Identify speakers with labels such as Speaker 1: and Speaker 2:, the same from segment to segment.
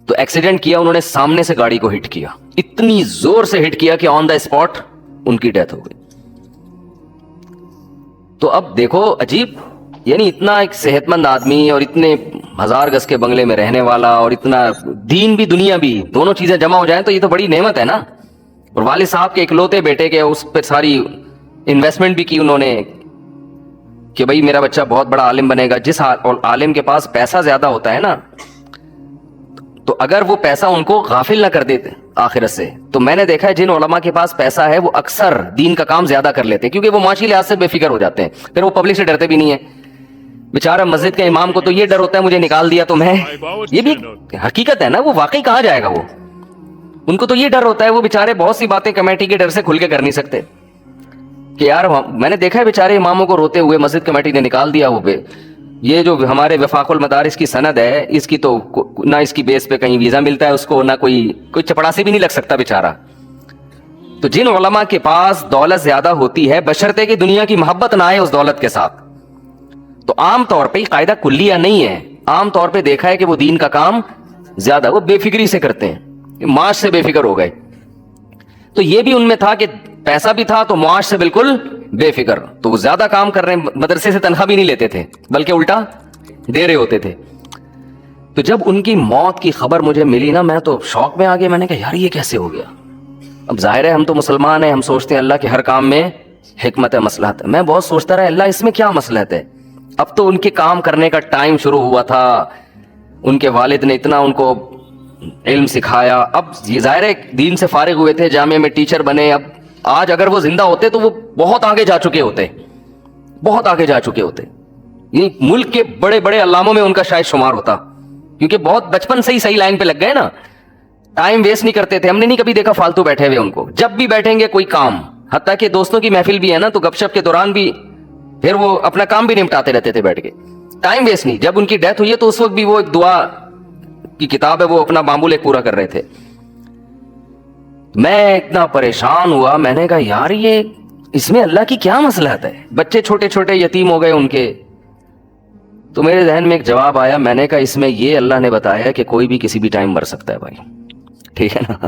Speaker 1: تو ایکسیڈنٹ کیا انہوں نے, سامنے سے گاڑی کو ہٹ کیا, اتنی زور سے ہٹ کیا کہ آن دا اسپاٹ ان کی ڈیتھ ہو گئی. تو اب دیکھو عجیب, یعنی اتنا ایک صحت مند آدمی اور اتنے 1000 گز کے بنگلے میں رہنے والا اور اتنا دین بھی دنیا بھی دونوں چیزیں جمع ہو جائیں تو یہ تو بڑی نعمت ہے نا. اور والد صاحب کے اکلوتے بیٹے کے اس پہ ساری انویسٹمنٹ بھی کی انہوں نے کہ بھائی میرا بچہ بہت بڑا عالم بنے گا. جس عالم کے پاس پیسہ زیادہ ہوتا ہے نا, تو اگر وہ پیسہ ان کو غافل نہ کر دیتے آخرت سے, تو میں نے دیکھا ہے جن علماء کے پاس پیسہ ہے وہ اکثر دین کا کام زیادہ کر لیتے ہیں, کیونکہ وہ معاشی لحاظ سے بے فکر ہو جاتے ہیں, پھر وہ پبلک سے ڈرتے بھی نہیں ہیں. بیچارہ مسجد کے امام کو تو یہ ڈر ہوتا ہے مجھے نکال دیا تو میں, یہ بھی حقیقت ہے نا, وہ واقعی کہاں جائے گا, وہ ان کو تو یہ ڈر ہوتا ہے. وہ بیچارے بہت سی باتیں کمیٹی کے ڈر سے کھل کے کر نہیں سکتے کہ یار میں نے دیکھا ہے بیچارے اماموں کو روتے ہوئے مسجد کمیٹی نے نکال دیا ہو پہ. یہ جو ہمارے وفاق المدارس کی سند ہے, اس کی تو نہ اس کی بیس پہ کہیں ویزا ملتا ہے اس کو, نہ کوئی چپڑاسی بھی نہیں لگ سکتا بیچارہ. تو جن علماء کے پاس دولت زیادہ ہوتی ہے, بشرطے کہ دنیا کی محبت نہ آئے اس دولت کے ساتھ, تو عام طور پہ قاعدہ کلیہ نہیں ہے, عام طور پہ دیکھا ہے کہ وہ دین کا کام زیادہ وہ بے فکری سے کرتے ہیں, معاش سے بے فکر ہو گئے. تو یہ بھی ان میں تھا کہ پیسہ بھی تھا تو معاش سے بالکل بے فکر, تو وہ زیادہ کام کر رہے ہیں, مدرسے سے تنخواہ بھی نہیں لیتے تھے بلکہ الٹا دے رہے ہوتے تھے. تو جب ان کی موت کی خبر مجھے ملی نا, میں تو شوق میں آ گیا. میں نے کہا یار یہ کیسے ہو گیا. اب ظاہر ہے ہم تو مسلمان ہیں, ہم سوچتے ہیں اللہ کے ہر کام میں حکمت ہے, مصلحت ہے. میں بہت سوچتا رہا اللہ اس میں کیا مصلحت ہے. اب تو ان کے کام کرنے کا ٹائم شروع ہوا تھا, ان کے والد نے اتنا ان کو علم سکھایا. اب یہ ظاہر ہے دین سے فارغ ہوئے تھے, جامعہ میں ٹیچر بنے. اب آج اگر وہ زندہ ہوتے تو وہ بہت آگے جا چکے ہوتے, بہت آگے جا چکے ہوتے. یہ ملک کے بڑے بڑے علاموں میں ان کا شاید شمار ہوتا, کیونکہ بہت بچپن سے ہی صحیح لائن پہ لگ گئے نا. ٹائم ویسٹ نہیں کرتے تھے, ہم نے نہیں کبھی دیکھا فالتو بیٹھے ہوئے ان کو. جب بھی بیٹھیں گے کوئی کام, حتیٰ کہ دوستوں کی محفل بھی ہے نا, تو گپ شپ کے دوران بھی پھر وہ اپنا کام بھی نمٹاتے رہتے تھے بیٹھ کے, ٹائم ویسٹ نہیں. جب ان کی ڈیتھ ہوئی ہے تو اس وقت بھی وہ ایک دعا کی کتاب ہے, وہ اپنا معمول ایک پورا کر رہے تھے. میں اتنا پریشان ہوا, میں نے کہا یار یہ اس میں اللہ کی کیا مصلحت ہے. بچے چھوٹے چھوٹے یتیم ہو گئے ان کے. تو میرے ذہن میں ایک جواب آیا, میں نے کہا اس میں یہ اللہ نے بتایا کہ کوئی بھی کسی بھی ٹائم مر سکتا ہے بھائی, ٹھیک ہے نا.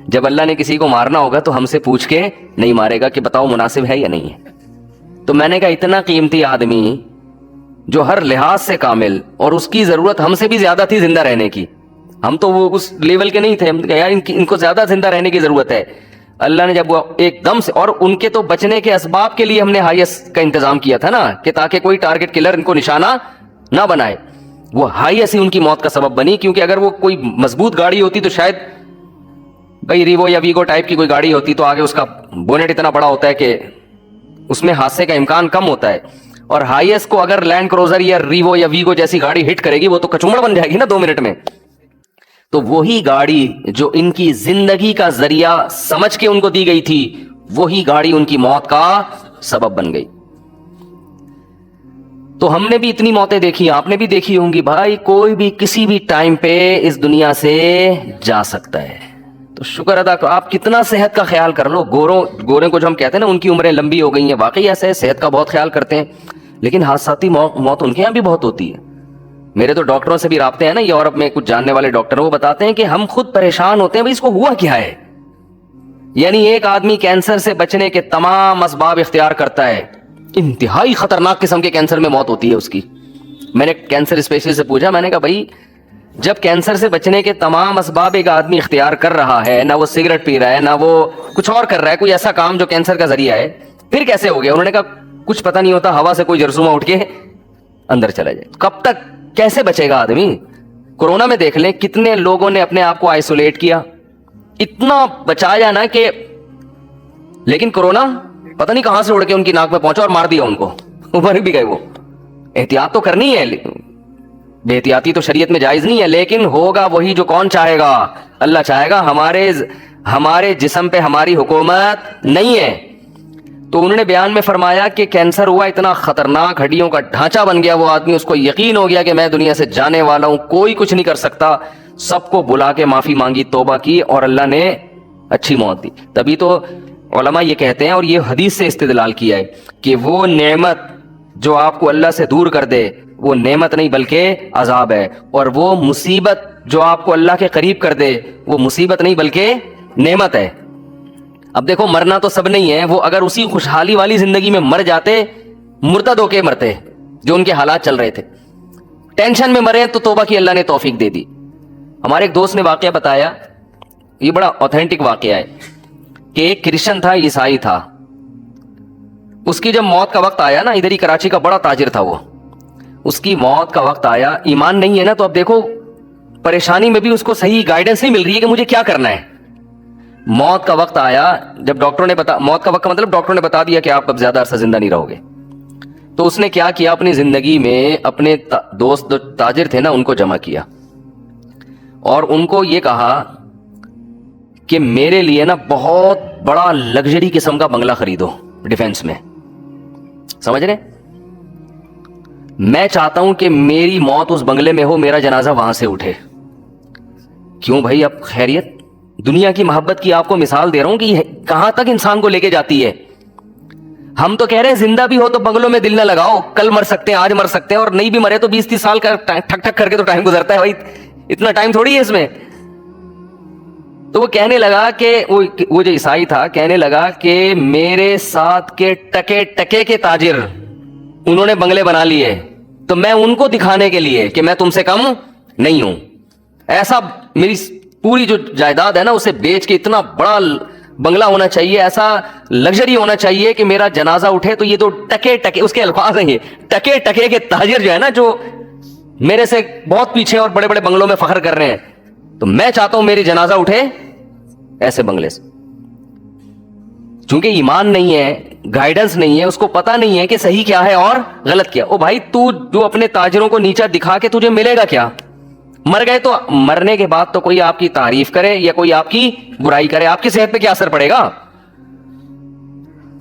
Speaker 1: جب اللہ نے کسی کو مارنا ہوگا تو ہم سے پوچھ کے نہیں مارے گا کہ بتاؤ مناسب ہے یا نہیں ہے. تو میں نے کہا اتنا قیمتی آدمی جو ہر لحاظ سے کامل, اور اس کی ضرورت ہم سے بھی زیادہ تھی زندہ رہنے کی, ہم تو وہ اس لیول کے نہیں تھے. ہم کہا یار ان کو زیادہ زندہ رہنے کی ضرورت ہے. اللہ نے جب وہ ایک دم سے, اور ان کے تو بچنے کے اسباب کے لیے ہم نے ہائیسٹ کا انتظام کیا تھا نا, کہ تاکہ کوئی ٹارگٹ کلر ان کو نشانہ نہ بنائے. وہ ہائیسٹ ہی ان کی موت کا سبب بنی, کیونکہ اگر وہ کوئی مضبوط گاڑی ہوتی تو شاید بھائی ریوو یا ویگو ٹائپ کی کوئی گاڑی ہوتی تو آگے اس کا بونٹ اتنا بڑا ہوتا ہے کہ اس میں حادثے کا امکان کم ہوتا ہے. اور ہائیسٹ کو اگر لینڈ کروزر یا ریوو یا ویگو جیسی گاڑی ہٹ کرے گی وہ تو کچومڑ بن جائے گی نا 2 منٹ میں. تو وہی گاڑی جو ان کی زندگی کا ذریعہ سمجھ کے ان کو دی گئی تھی, وہی گاڑی ان کی موت کا سبب بن گئی. تو ہم نے بھی اتنی موتیں دیکھی, آپ نے بھی دیکھی ہوں گی بھائی. کوئی بھی کسی بھی ٹائم پہ اس دنیا سے جا سکتا ہے. تو شکر ادا کرو, آپ کتنا صحت کا خیال کر لو. گورے کو جو ہم کہتے ہیں نا ان کی عمریں لمبی ہو گئی ہیں, واقعی ایسا ہے, صحت کا بہت خیال کرتے ہیں, لیکن حادثاتی موت ان کے یہاں بھی بہت ہوتی ہے. میرے تو ڈاکٹروں سے بھی رابطے ہیں نا یورپ میں, کچھ جاننے والے ڈاکٹر, وہ بتاتے ہیں کہ ہم خود پریشان ہوتے ہیں بھائی اس کو ہوا کیا ہے. یعنی ایک آدمی کینسر سے بچنے کے تمام اسباب اختیار کرتا ہے, انتہائی خطرناک قسم کے کینسر میں موت ہوتی ہے اس کی. میں نے کینسر اسپیشلسٹ سے پوچھا, میں نے کہا بھائی جب کینسر سے بچنے کے تمام اسباب ایک آدمی اختیار کر رہا ہے, نہ وہ سگریٹ پی رہا ہے, نہ وہ کچھ اور کر رہا ہے, کوئی ایسا کام جو کینسر کا ذریعہ ہے, پھر کیسے ہو گیا؟ انہوں نے کہا کچھ پتہ نہیں ہوتا, ہوا سے کوئی جرثومہ اٹھ کے اندر چلا جائے. کب تک کیسے بچے گا آدمی؟ کورونا میں دیکھ لیں کتنے لوگوں نے اپنے آپ کو آئسولیٹ کیا, اتنا بچایا نا کہ, لیکن کورونا پتہ نہیں کہاں سے اڑ کے ان کی ناک میں پہنچا اور مار دیا ان کو, مر بھی گئے وہ. احتیاط تو کرنی ہے, بے احتیاطی تو شریعت میں جائز نہیں ہے, لیکن ہوگا وہی جو کون چاہے گا, اللہ چاہے گا. ہمارے جسم پہ ہماری حکومت نہیں ہے. تو انہوں نے بیان میں فرمایا کہ کینسر ہوا, اتنا خطرناک ہڈیوں کا ڈھانچہ بن گیا وہ آدمی, اس کو یقین ہو گیا کہ میں دنیا سے جانے والا ہوں, کوئی کچھ نہیں کر سکتا. سب کو بلا کے معافی مانگی, توبہ کی, اور اللہ نے اچھی موت دی. تبھی تو علماء یہ کہتے ہیں, اور یہ حدیث سے استدلال کیا ہے, کہ وہ نعمت جو آپ کو اللہ سے دور کر دے وہ نعمت نہیں بلکہ عذاب ہے. اور وہ مصیبت جو آپ کو اللہ کے قریب کر دے وہ مصیبت نہیں بلکہ نعمت ہے. اب دیکھو مرنا تو سب نہیں ہے, وہ اگر اسی خوشحالی والی زندگی میں مر جاتے مرتد ہو کے مرتے جو ان کے حالات چل رہے تھے, ٹینشن میں مرے تو توبہ کی اللہ نے توفیق دے دی. ہمارے ایک دوست نے واقعہ بتایا, یہ بڑا اوتھینٹک واقعہ ہے کہ ایک کرسچن تھا, عیسائی تھا, اس کی جب موت کا وقت آیا نا, ادھر ہی کراچی کا بڑا تاجر تھا وہ, اس کی موت کا وقت آیا, ایمان نہیں ہے نا تو اب دیکھو پریشانی میں بھی اس کو صحیح گائیڈنس نہیں مل رہی ہے کہ مجھے کیا کرنا ہے. موت کا وقت آیا, جب ڈاکٹروں نے موت کا وقت کا مطلب ڈاکٹروں نے بتا دیا کہ آپ اب زیادہ عرصہ زندہ نہیں رہو گے, تو اس نے کیا کیا, اپنی زندگی میں اپنے دوست جو تاجر تھے نا ان کو جمع کیا اور ان کو یہ کہا کہ میرے لیے نا بہت بڑا لگژری قسم کا بنگلہ خریدو ڈیفینس میں, سمجھ رہے, میں چاہتا ہوں کہ میری موت اس بنگلے میں ہو, میرا جنازہ وہاں سے اٹھے. کیوں بھائی, اب خیریت, دنیا کی محبت کی آپ کو مثال دے رہا ہوں کہ کہاں تک انسان کو لے کے جاتی ہے. ہم تو کہہ رہے ہیں زندہ بھی ہو تو بنگلوں میں دل نہ لگاؤ, کل مر سکتے ہیں, آج مر سکتے ہیں, اور نہیں بھی مرے تو 20-30 سال کا ٹھک ٹھک کر کے تو ٹائم گزرتا ہے بھائی, اتنا ٹائم تھوڑی ہے اس میں. تو وہ کہنے لگا کہ وہ جو عیسائی تھا کہنے لگا کہ میرے ساتھ کے ٹکے ٹکے کے تاجر انہوں نے بنگلے بنا لیے, تو میں ان کو دکھانے کے لیے کہ میں تم سے کم نہیں ہوں, ایسا میری پوری جو جائیداد ہے نا اسے بیچ کے اتنا بڑا بنگلہ ہونا چاہیے, ایسا لگژری ہونا چاہیے کہ میرا جنازہ اٹھے. تو یہ تو ٹکے ٹکے, اس کے الفاظ ہیں یہ, ٹکے ٹکے کے تاجر جو ہے نا جو میرے سے بہت پیچھے اور بڑے بڑے بنگلوں میں فخر کر رہے ہیں, تو میں چاہتا ہوں میری جنازہ اٹھے ایسے بنگلے سے. چونکہ ایمان نہیں ہے, گائیڈنس نہیں ہے, اس کو پتا نہیں ہے کہ صحیح کیا ہے اور غلط کیا. او بھائی تو جو اپنے تاجروں کو نیچا دکھا کے تجھے ملے گا کیا؟ مر گئے تو مرنے کے بعد تو کوئی آپ کی تعریف کرے یا کوئی آپ کی برائی کرے, آپ کی صحت پہ کیا اثر پڑے گا؟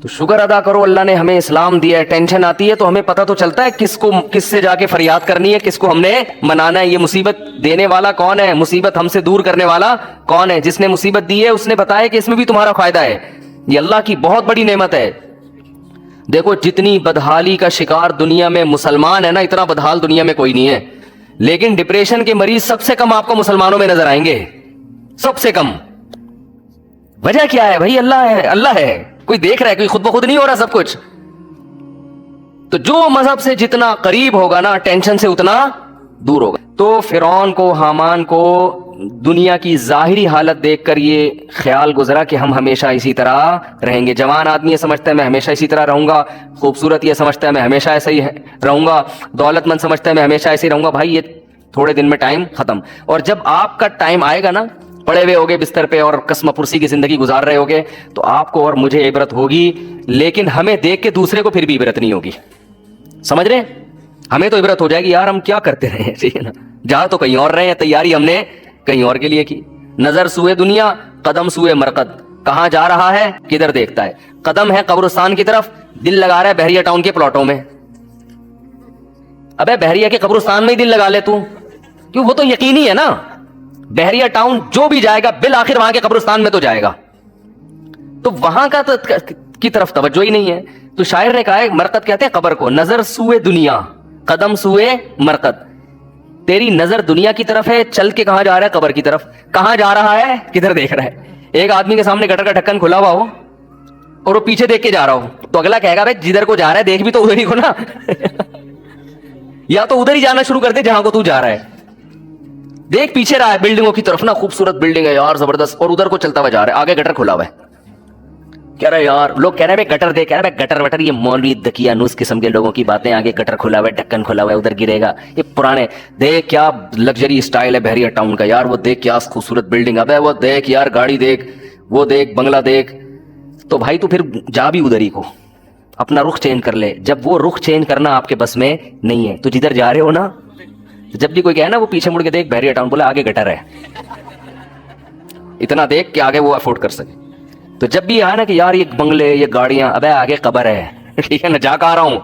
Speaker 1: تو شکر ادا کرو اللہ نے ہمیں اسلام دیا ہے. ٹینشن آتی ہے تو ہمیں پتہ تو چلتا ہے کس سے جا کے فریاد کرنی ہے, کس کو ہم نے منانا ہے. یہ مصیبت دینے والا کون ہے, مصیبت ہم سے دور کرنے والا کون ہے؟ جس نے مصیبت دی ہے اس نے بتایا کہ اس میں بھی تمہارا فائدہ ہے. یہ اللہ کی بہت بڑی نعمت ہے. دیکھو جتنی بدحالی کا شکار دنیا میں مسلمان ہے نا, اتنا بدحال دنیا میں کوئی نہیں ہے. لیکن ڈپریشن کے مریض سب سے کم آپ کو مسلمانوں میں نظر آئیں گے, سب سے کم. وجہ کیا ہے بھائی؟ اللہ ہے, اللہ ہے. کوئی دیکھ رہا ہے, کوئی خود بخود نہیں ہو رہا سب کچھ. تو جو مذہب سے جتنا قریب ہوگا نا ٹینشن سے اتنا دور ہوگا. تو فرعون کو, حامان کو دنیا کی ظاہری حالت دیکھ کر یہ خیال گزرا کہ ہم ہمیشہ اسی طرح رہیں گے. جوان آدمی یہ سمجھتا ہے میں ہمیشہ اسی طرح رہوں گا, خوبصورت یہ سمجھتا ہے میں ہمیشہ ایسا ہی رہوں گا, دولت مند سمجھتا ہے میں ہمیشہ ایسے ہی رہوں گا. بھائی یہ تھوڑے دن میں ٹائم ختم. اور جب آپ کا ٹائم آئے گا نا, پڑے ہوئے ہوگے بستر پہ اور قسم پرسی کی زندگی گزار رہے ہوگے, تو آپ کو اور مجھے عبرت ہوگی, لیکن ہمیں دیکھ کے دوسرے کو پھر بھی عبرت نہیں ہوگی. سمجھ رہے ہیں؟ ہمیں تو عبرت ہو جائے گی یار ہم کیا کرتے رہے, ٹھیک ہے نا, جہاں تو کہیں اور رہے ہیں, تیاری ہم نے کہیں اور کے لیے کی. نظر سوئے دنیا, قدم سوئے مرقد. کہاں جا رہا ہے, کدھر دیکھتا ہے. قدم ہے قبرستان کی طرف, دل لگا رہا ہے بحریہ ٹاؤن کے پلاٹوں میں. ابے بحریہ کے قبرستان میں ہی دل لگا لے تو, کیوں وہ تو یقینی ہے نا, بحریہ ٹاؤن جو بھی جائے گا بالآخر وہاں کے قبرستان میں تو جائے گا. تو وہاں کا کی طرف توجہ ہی نہیں ہے. تو شاعر نے کہا ہے, مرقد کہتے ہیں قبر کو, نظر سوئے دنیا قدم سوئے مرقد. تیری نظر دنیا کی طرف ہے, چل کے کہاں جا رہا ہے, قبر کی طرف. کہاں جا رہا ہے, کدھر دیکھ رہا ہے. ایک آدمی کے سامنے گٹر کا ڈھکن کھلا ہوا ہو اور وہ پیچھے دیکھ کے جا رہا ہو, تو اگلا کہے گا بھائی جدھر کو جا رہا ہے دیکھ بھی تو ادھر ہی کو نا. یا تو ادھر ہی جانا شروع کر دے جہاں کو تو جا رہا ہے. دیکھ پیچھے رہا ہے بلڈنگوں کی طرف نا, خوبصورت بلڈنگ ہے یار زبردست, اور ادھر کو چلتا ہوا جا رہا ہے, آگے گٹر کھلا ہوا ہے. کہہ رہے یار, لوگ کہہ رہے ہیں گٹر دے, کہہ رہے گٹر وٹر یہ مولوی دکیانوس قسم کے لوگوں کی باتیں, آگے گٹر کھلا ہوا ہے, ڈھکن کھلا ہوا ہے, ادھر گرے گا. یہ پرانے, دیکھ کیا لگژری اسٹائل ہے بحریہ ٹاؤن کا یار, وہ دیکھ کیا خوبصورت بلڈنگ, ابے وہ دیکھ یار گاڑی دیکھ, وہ دیکھ بنگلہ دیکھ. تو بھائی تو پھر جا بھی ادھر ہی کو, اپنا رخ چینج کر لے. جب وہ رخ چینج کرنا آپ کے بس میں نہیں ہے, تو جدھر جا رہے ہو نا, جب بھی کوئی کہے نا وہ پیچھے مڑ کے دیکھ بحریہ ٹاؤن, بولا آگے گٹر ہے, اتنا دیکھ کہ آگے وہ افورڈ کر سکے. تو جب بھی آیا نا کہ یار یہ بنگلے یہ گاڑیاں, ابے آگے قبر ہے, ٹھیک ہے نا, جا کہا رہا ہوں.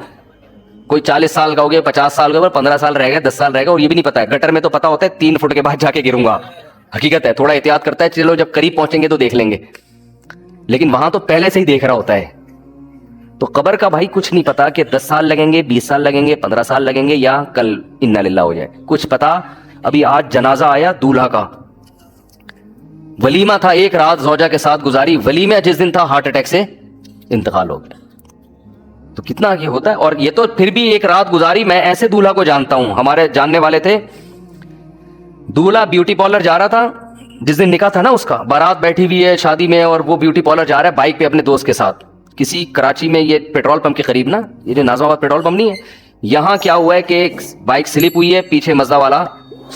Speaker 1: کوئی 40 سال کا ہو گیا, 50 سال کا, 15 سال رہ گئے, 10 سال رہ گئے, اور یہ بھی نہیں پتا ہے. گٹر میں تو پتا ہوتا ہے 3 فٹ کے بعد جا کے گروں گا, حقیقت ہے. تھوڑا احتیاط کرتا ہے, چلو جب قریب پہنچیں گے تو دیکھ لیں گے, لیکن وہاں تو پہلے سے ہی دیکھ رہا ہوتا ہے. تو قبر کا بھائی کچھ نہیں پتا کہ 10 سال لگیں گے, 20 سال لگیں گے, 15 سال لگیں گے, یا کل انا للہ ہو جائے, کچھ پتا. ابھی آج جنازہ آیا دولہا کا, ولیمہ تھا, ایک رات زوجہ کے ساتھ گزاری, ولیمہ جس دن تھا ہارٹ اٹیک سے انتقال ہو گیا. تو کتنا یہ ہوتا ہے. اور یہ تو پھر بھی ایک رات گزاری. میں ایسے دولہا کو جانتا ہوں, ہمارے جاننے والے تھے, دولہا بیوٹی پارلر جا رہا تھا, جس دن نکاح تھا نا اس کا, بارات بیٹھی ہوئی ہے شادی میں, اور وہ بیوٹی پارلر جا رہا ہے بائک پہ اپنے دوست کے ساتھ, کسی کراچی میں, یہ پیٹرول پمپ کے قریب نا, یہ جو نازم آباد پیٹرول پمپ نہیں ہے, یہاں کیا ہوا ہے کہ ایک بائک سلپ ہوئی ہے, پیچھے مزدہ والا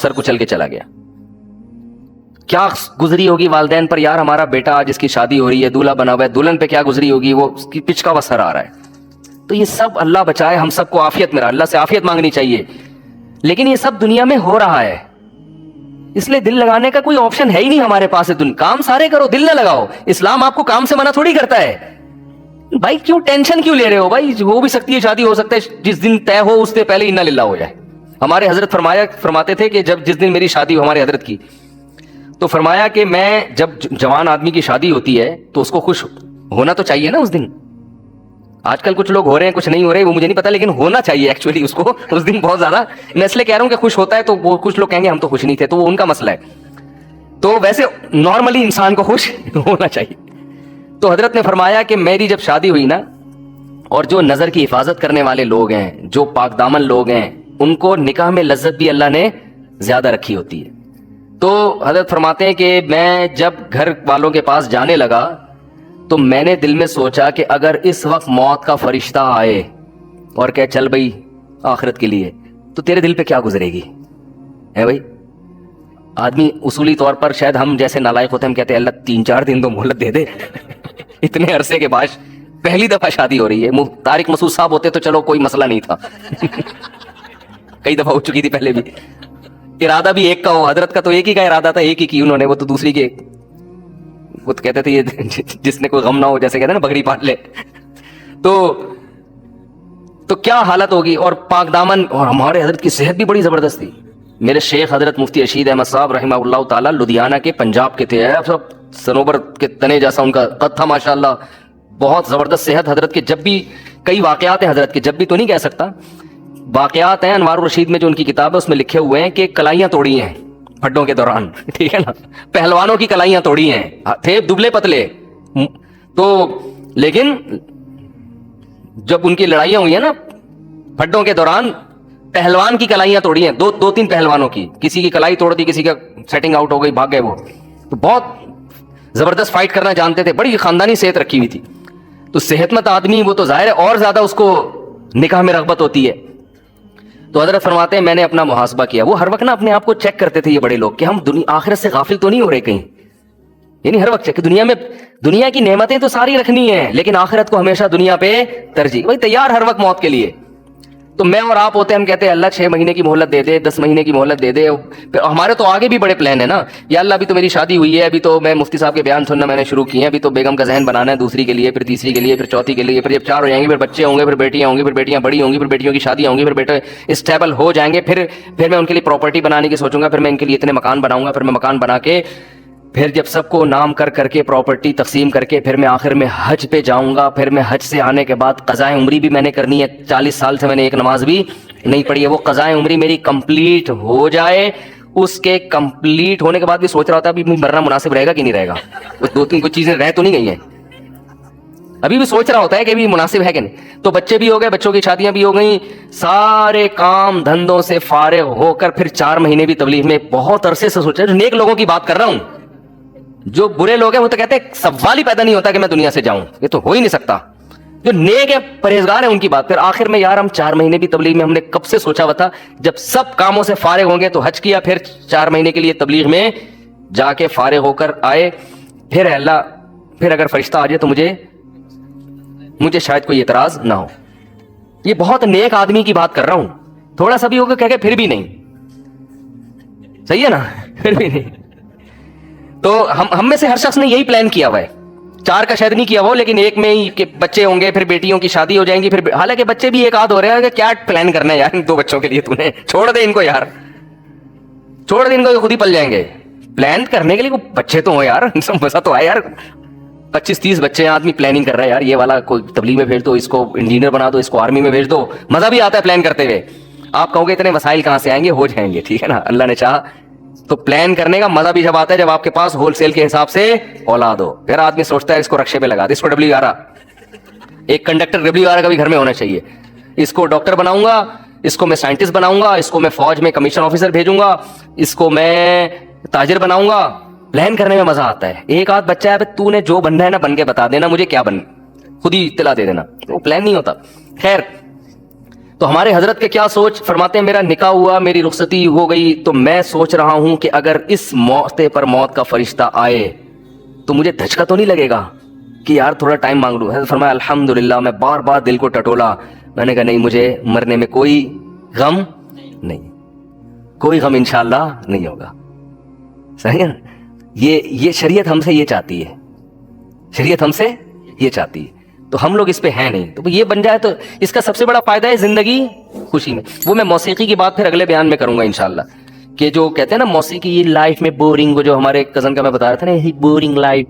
Speaker 1: سر کچل کے چلا گیا. کیا گزری ہوگی والدین پر, یار ہمارا بیٹا جس کی شادی ہو رہی ہے, دولہا بنا ہوا ہے, دلہن پہ کیا گزری ہوگی, وہ اس کی پچ کا وسر آ رہا ہے. تو یہ سب اللہ بچائے ہم سب کو عافیت میں, اللہ سے عافیت مانگنی چاہیے. لیکن یہ سب دنیا میں ہو رہا ہے, اس لیے دل لگانے کا کوئی آپشن ہے ہی نہیں ہمارے پاس. کام سارے کرو, دل نہ لگاؤ. اسلام آپ کو کام سے منع تھوڑی کرتا ہے. بھائی کیوں ٹینشن کیوں لے رہے ہو بھائی, ہو بھی سکتی ہے شادی, ہو سکتا ہے جس دن طے ہو اس سے پہلے انا للہ ہو جائے. ہمارے حضرت فرماتے تھے کہ جس دن میری شادی ہو, ہمارے حضرت کی, تو فرمایا کہ میں جب جوان آدمی کی شادی ہوتی ہے تو اس کو خوش ہونا تو چاہیے نا اس دن. آج کل کچھ لوگ ہو رہے ہیں, کچھ نہیں ہو رہے, وہ مجھے نہیں پتا, لیکن ہونا چاہیے ایکچولی اس کو اس دن بہت زیادہ. میں اس لیے کہہ رہا ہوں کہ خوش ہوتا ہے تو وہ کچھ لوگ کہیں گے ہم تو خوش نہیں تھے, تو وہ ان کا مسئلہ ہے. تو ویسے نارملی انسان کو خوش ہونا چاہیے. تو حضرت نے فرمایا کہ میری جب شادی ہوئی نا, اور جو نظر کی حفاظت کرنے والے لوگ ہیں, جو پاک دامن لوگ ہیں, ان کو نکاح میں لذت بھی اللہ نے زیادہ رکھی ہوتی ہے. تو حضرت فرماتے ہیں کہ میں جب گھر والوں کے پاس جانے لگا تو میں نے دل میں سوچا کہ اگر اس وقت موت کا فرشتہ آئے اور کہ چل بھائی آخرت کے لیے, تو تیرے دل پہ کیا گزرے گی, ہے بھائی. آدمی اصولی طور پر شاید ہم جیسے نالائق ہوتے ہیں, ہم کہتے ہیں اللہ 3-4 دن تو مہلت دے دے. اتنے عرصے کے بعد پہلی دفعہ شادی ہو رہی ہے. طارق مسعود صاحب ہوتے تو چلو کوئی مسئلہ نہیں تھا, کئی دفعہ ہو چکی تھی پہلے بھی. ارادہ بھی ایک کا ہو, حضرت کا تو ایک ہی کا ارادہ تھا, ایک ہی کی انہوں نے, وہ تو دوسری کے, وہ تو کہتے تھے یہ جس نے کوئی غم نہ ہو, جیسے کہتے ہیں نا بکری پال لے. تو کیا حالت ہوگی. اور پاک دامن, اور ہمارے حضرت کی صحت بھی بڑی زبردست تھی. میرے شیخ حضرت مفتی رشید احمد صاحب رحمہ اللہ تعالیٰ لدھیانہ کے, پنجاب کے تھے, سب سنوبر کے تنے جیسا ان کا قد تھا ماشاءاللہ, بہت زبردست صحت حضرت کے. جب بھی کئی واقعات ہیں حضرت کے, جب بھی تو نہیں کہہ سکتا, واقعات ہیں انوار الرشید میں جو ان کی کتاب ہے اس میں لکھے ہوئے ہیں کہ کلائیاں توڑی ہیں پھڈوں کے دوران, ٹھیک ہے نا, پہلوانوں کی کلائیاں توڑی ہیں, تھے دبلے پتلے. تو لیکن جب ان کی لڑائیاں ہوئی ہیں نا پھڈوں کے دوران, پہلوان کی کلائیاں توڑی ہیں, 2-3 پہلوانوں کی, کسی کی کلائی توڑ دی, کسی کا سیٹنگ آؤٹ ہو گئی, بھاگ گئے وہ. تو بہت زبردست فائٹ کرنا جانتے تھے, بڑی خاندانی صحت رکھی ہوئی تھی. تو صحت مند آدمی وہ تو ظاہر ہے اور زیادہ اس کو نکاح میں رغبت ہوتی ہے. تو حضرت فرماتے ہیں میں نے اپنا محاسبہ کیا. وہ ہر وقت نا اپنے آپ کو چیک کرتے تھے یہ بڑے لوگ کہ ہم آخرت سے غافل تو نہیں ہو رہے کہیں. یعنی ہر وقت چیک, دنیا کی نعمتیں تو ساری رکھنی ہیں, لیکن آخرت کو ہمیشہ دنیا پہ ترجیح. بھائی تیار ہر وقت موت کے لیے. تو میں اور آپ ہوتے ہیں, ہم کہتے ہیں اللہ 6 مہینے کی مہلت دے دے, 10 مہینے کی مہلت دے دے. ہمارے تو آگے بھی بڑے پلان ہیں نا, یا اللہ ابھی تو میری شادی ہوئی ہے, ابھی تو میں مفتی صاحب کے بیان سننا میں نے شروع کیے ہیں, ابھی تو بیگم کا ذہن بنانا ہے, دوسری کے لیے, پھر تیسری کے لیے, پھر چوتھی کے لیے, پھر جب 4 ہو جائیں گے, پھر بچے ہوں گے, پھر بیٹیاں ہوں گی, پھر بیٹیاں بڑی ہوں گی, پھر بیٹیوں کی شادی ہوں گی, پھر بیٹے اسٹیبل ہو جائیں گے, پھر میں ان کے لیے پراپرٹی بنانے کی سوچوں گا, پھر میں ان کے لیے اتنے مکان بناؤں گا, پھر میں مکان بنا کے پھر جب سب کو نام کر کے پراپرٹی تقسیم کر کے پھر میں آخر میں حج پہ جاؤں گا. پھر میں حج سے آنے کے بعد قضائے عمری بھی میں نے کرنی ہے. 40 سال سے میں نے ایک نماز بھی نہیں پڑھی ہے. وہ قضائے عمری میری کمپلیٹ ہو جائے. اس کے کمپلیٹ ہونے کے بعد بھی سوچ رہا تھا ابھی مرنا مناسب رہے گا کہ نہیں رہے گا. 2-3 کچھ چیزیں رہ تو نہیں گئی ہیں, ابھی بھی سوچ رہا ہوتا ہے کہ ابھی مناسب ہے کہ نہیں. تو بچے بھی ہو گئے, بچوں کی شادیاں بھی ہو گئیں, سارے کام دھندوں سے فارغ ہو کر پھر 4 مہینے بھی تبلیغ میں بہت عرصے سے سوچا. جو نیک لوگوں کی بات کر رہا ہوں, جو برے لوگ ہیں وہ تو کہتے ہیں سوال ہی پیدا نہیں ہوتا کہ میں دنیا سے جاؤں, یہ تو ہو ہی نہیں سکتا. جو نیک ہے پرہیزگار ہیں ان کی بات. پھر آخر میں یار ہم 4 مہینے بھی تبلیغ میں, ہم نے کب سے سوچا ہوا تھا جب سب کاموں سے فارغ ہوں گے تو حج کیا, پھر 4 مہینے کے لیے تبلیغ میں جا کے فارغ ہو کر آئے. پھر اللہ, پھر اگر فرشتہ آ جائے تو مجھے شاید کوئی اعتراض نہ ہو. یہ بہت نیک آدمی کی بات کر رہا ہوں. تھوڑا سا بھی ہوگا کہ پھر بھی نہیں, صحیح ہے نا, پھر بھی نہیں. تو ہم میں سے ہر شخص نے یہی پلان کیا ہوا ہے. 4 کا شاید نہیں کیا ہوا, لیکن 1 میں ہی کہ بچے ہوں گے, پھر بیٹیوں کی شادی ہو جائیں گی, پھر حالانکہ بچے بھی ایک آدھ ہو رہے ہیں کہ کیا پلان کرنا ہے یار ان 2 بچوں کے لیے. تو نے چھوڑ دے ان کو یار, چھوڑ دے ان کو, خود ہی پل جائیں گے. پلان کرنے کے لیے بچے تو ہو یار, مزہ تو آئے یار. 25-30 بچے ہیں, آدمی پلاننگ کر رہا ہے یار یہ والا کوئی تبلیغ میں بھیج دو, اس کو انجینئر بنا دو, اس کو آرمی میں بھیج دو, مزہ بھی آتا ہے پلان کرتے ہوئے. آپ کہو گے اتنے وسائل کہاں سے آئیں گے, ہو جائیں گے, ٹھیک ہے نا, اللہ نے چاہا. تو پلان کرنے کا مزہ بھی جب آتا ہے جب آپ کے پاس ہول سیل کے حساب سے اولاد ہو. پھر آدمی سوچتا ہے اس کو رکشے پہ لگا دے, اس کو WR, ایک کنڈکٹر WR کا بھی گھر میں ہونا چاہیے. اس کو ڈاکٹر بناؤں گا, اس کو میں سائنٹسٹ بناؤں گا, اس کو میں فوج میں کمیشن آفیسر بھیجوں گا, اس کو میں تاجر بناؤں گا. پلان کرنے میں مزہ آتا ہے. ایک آدھ بچہ ہے, تو نے جو بننا ہے نا بن کے بتا دینا مجھے کیا بن, خود ہی اطلاع دے دینا, وہ پلان نہیں ہوتا. خیر, تو ہمارے حضرت کے کیا سوچ فرماتے ہیں, میرا نکاح ہوا, میری رخصتی ہو گئی, تو میں سوچ رہا ہوں کہ اگر اس موقع پر موت کا فرشتہ آئے تو مجھے دھچکا تو نہیں لگے گا کہ یار تھوڑا ٹائم مانگ لوں. حضرت فرمایا الحمدللہ. میں بار بار دل کو ٹٹولا, میں نے کہا نہیں, مجھے مرنے میں کوئی غم نہیں, کوئی غم انشاءاللہ نہیں ہوگا. صحیح ہے نا, یہ شریعت ہم سے یہ چاہتی ہے, شریعت ہم سے یہ چاہتی ہے, تو ہم لوگ اس پہ ہیں نہیں. تو یہ بن جائے تو اس کا سب سے بڑا فائدہ ہے زندگی خوشی میں. وہ میں موسیقی کی بات پھر اگلے بیان میں کروں گا انشاءاللہ, کہ جو کہتے ہیں نا موسیقی یہ لائف میں بورنگ, وہ جو ہمارے کزن کا میں بتا رہا تھا نا, یہ بورنگ لائف.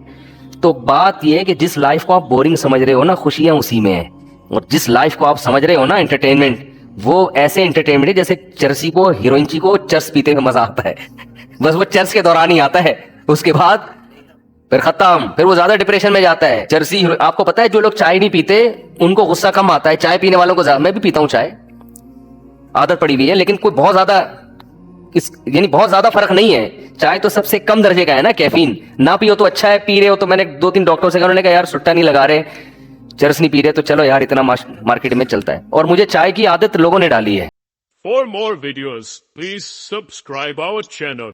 Speaker 1: تو بات یہ ہے کہ جس لائف کو آپ بورنگ سمجھ رہے ہو نا, خوشیاں اسی میں ہیں. اور جس لائف کو آپ سمجھ رہے ہو نا انٹرٹینمنٹ, وہ ایسے انٹرٹینمنٹ ہے جیسے چرسی کو, ہیروئن کو چرس پیتے میں مزہ آتا ہے, بس وہ چرس کے دوران ہی آتا ہے, اس کے بعد پھر ختم, پھر وہ زیادہ ڈپریشن میں جاتا ہے. چرسی, آپ کو پتا ہے جو لوگ چائے نہیں پیتے ان کو غصہ کم آتا ہے, چائے پینے والوں کو زیادہ. میں بھی پیتا ہوں چائے, عادت پڑی ہوئی ہے, لیکن کوئی بہت زیادہ یعنی بہت زیادہ فرق نہیں ہے. چائے تو سب سے کم درجے کا ہے نا, کیفین. نہ پیو تو اچھا ہے, پی رہے ہو تو میں نے 2-3 ڈاکٹر سے کہا, انہوں نے کہا یار سٹا نہیں لگا رہے, چرس نہیں پی رہے, تو چلو یار اتنا مارکیٹ میں چلتا ہے. اور مجھے چائے کی عادت لوگوں نے ڈالی ہے.
Speaker 2: For more videos, please subscribe our channel.